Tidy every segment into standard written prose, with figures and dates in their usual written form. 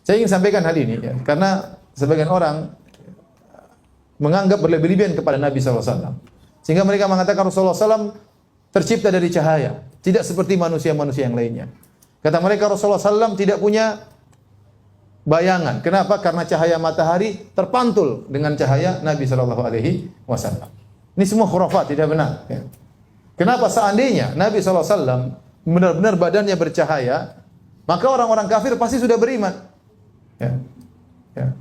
Saya ingin sampaikan hal ini ya, karena sebagian orang menganggap berlebih-lebihan kepada Nabi SAW. Sehingga mereka mengatakan Rasulullah SAW tercipta dari cahaya, tidak seperti manusia-manusia yang lainnya. Kata mereka Rasulullah SAW tidak punya bayangan. Kenapa? Karena cahaya matahari terpantul dengan cahaya Nabi SAW. Ini semua khurafat, tidak benar. Ya. Kenapa? Seandainya Nabi SAW benar-benar badannya bercahaya, maka orang-orang kafir pasti sudah beriman. Ya. Ya.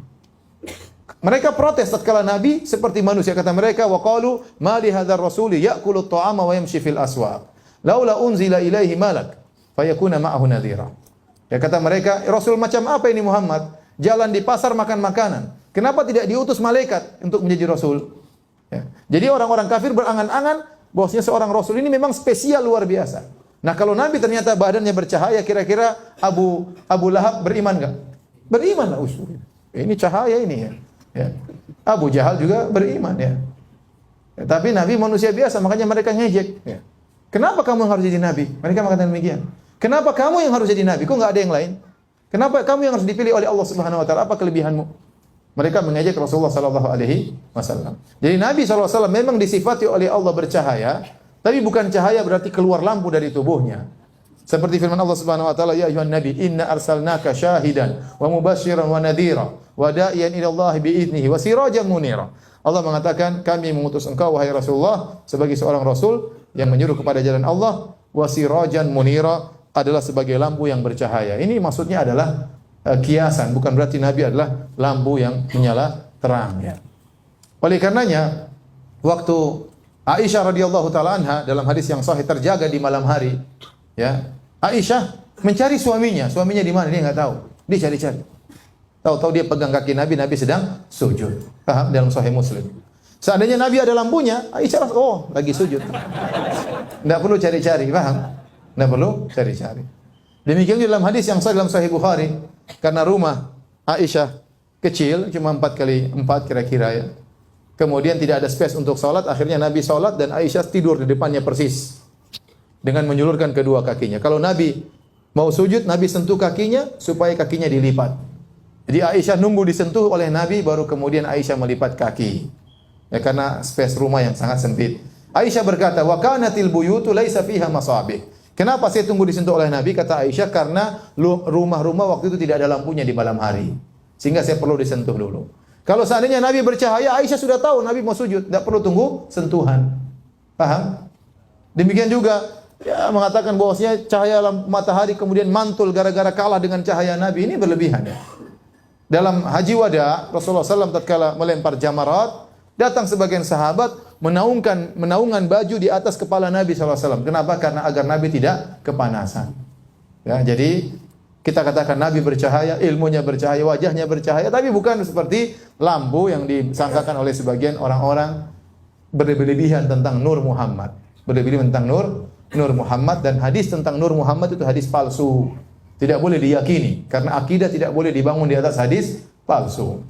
Mereka protes tatkala Nabi seperti manusia. Kata mereka, wa qalu ma li hadzal rasuli ya'kulu at-ta'ama wa yamshi fil aswaq. Laula unzila ilaihi malak fayakuna ma'ahu nadhira. Ya, kata mereka, Rasul macam apa ini Muhammad? Jalan di pasar makan makanan. Kenapa tidak diutus malaikat untuk menjadi Rasul? Ya. Jadi orang-orang kafir berangan-angan bahwasanya seorang Rasul ini memang spesial luar biasa. Nah, kalau Nabi ternyata badannya bercahaya, kira-kira Abu Lahab beriman enggak? Beriman lah usul. Ini cahaya ini ya. Ya. Abu Jahal juga beriman ya. Ya. Tapi Nabi manusia biasa, makanya mereka ngejek. Ya. Kenapa kamu yang harus jadi Nabi? Mereka mengatakan demikian. Kenapa kamu yang harus jadi Nabi? Kok nggak ada yang lain? Kenapa kamu yang harus dipilih oleh Allah Subhanahu Wa Taala? Apa kelebihanmu? Mereka mengejek Rasulullah Sallallahu Alaihi Wasallam. Jadi Nabi Sallallahu Alaihi Wasallam memang disifati oleh Allah bercahaya, tapi bukan cahaya berarti keluar lampu dari tubuhnya. Seperti firman Allah Subhanahu wa taala, ya ayuhan nabi inna arsalnaka syahidan wa mubasysyiran wa nadhira wa da'iyan ila Allah bi idnihi wa sirajan munira. Allah mengatakan, kami mengutus engkau wahai Rasulullah sebagai seorang rasul yang menyuruh kepada jalan Allah, wa sirajan munira adalah sebagai lampu yang bercahaya. Ini maksudnya adalah kiasan, bukan berarti nabi adalah lampu yang menyala terang ya. Oleh karenanya waktu Aisyah radhiyallahu taala anha dalam hadis yang sahih terjaga di malam hari, ya. Aisyah mencari suaminya di mana dia enggak tahu. Dia cari-cari. Tahu-tahu dia pegang kaki Nabi, Nabi sedang sujud. Paham? Dalam Sahih Muslim. Seandainya Nabi ada lampunya, Aisyah lagi sujud. Enggak perlu cari-cari, paham? Enggak perlu cari-cari. Demikian dalam hadis yang sahih dalam Sahih Bukhari, karena rumah Aisyah kecil, cuma 4x4 kira-kira ya. Kemudian tidak ada space untuk salat, akhirnya Nabi salat dan Aisyah tidur di depannya persis. Dengan menjulurkan kedua kakinya. Kalau Nabi mau sujud, Nabi sentuh kakinya supaya kakinya dilipat. Jadi Aisyah nunggu disentuh oleh Nabi, baru kemudian Aisyah melipat kaki. Ya, karena space rumah yang sangat sempit. Aisyah berkata, wa kanatil buyutu laisa fiha masabih. Kenapa saya tunggu disentuh oleh Nabi? Kata Aisyah, karena rumah-rumah waktu itu tidak ada lampunya di malam hari. Sehingga saya perlu disentuh dulu. Kalau seandainya Nabi bercahaya, Aisyah sudah tahu Nabi mau sujud. Tidak perlu tunggu sentuhan. Paham? Demikian juga ya, mengatakan bahwasanya cahaya matahari kemudian mantul gara-gara kalah dengan cahaya Nabi, ini berlebihan ya. Dalam haji wada Rasulullah SAW tatkala melempar jamarat, datang sebagian sahabat menaungan baju di atas kepala Nabi SAW. Kenapa? Karena agar Nabi tidak kepanasan. Ya, jadi kita katakan Nabi bercahaya, ilmunya bercahaya, wajahnya bercahaya, tapi bukan seperti lampu yang disangkakan oleh sebagian orang-orang berlebihan tentang Nur Muhammad. Berlebihan tentang Nur Muhammad, dan hadis tentang Nur Muhammad itu hadis palsu. Tidak boleh diyakini karena akidah tidak boleh dibangun di atas hadis palsu.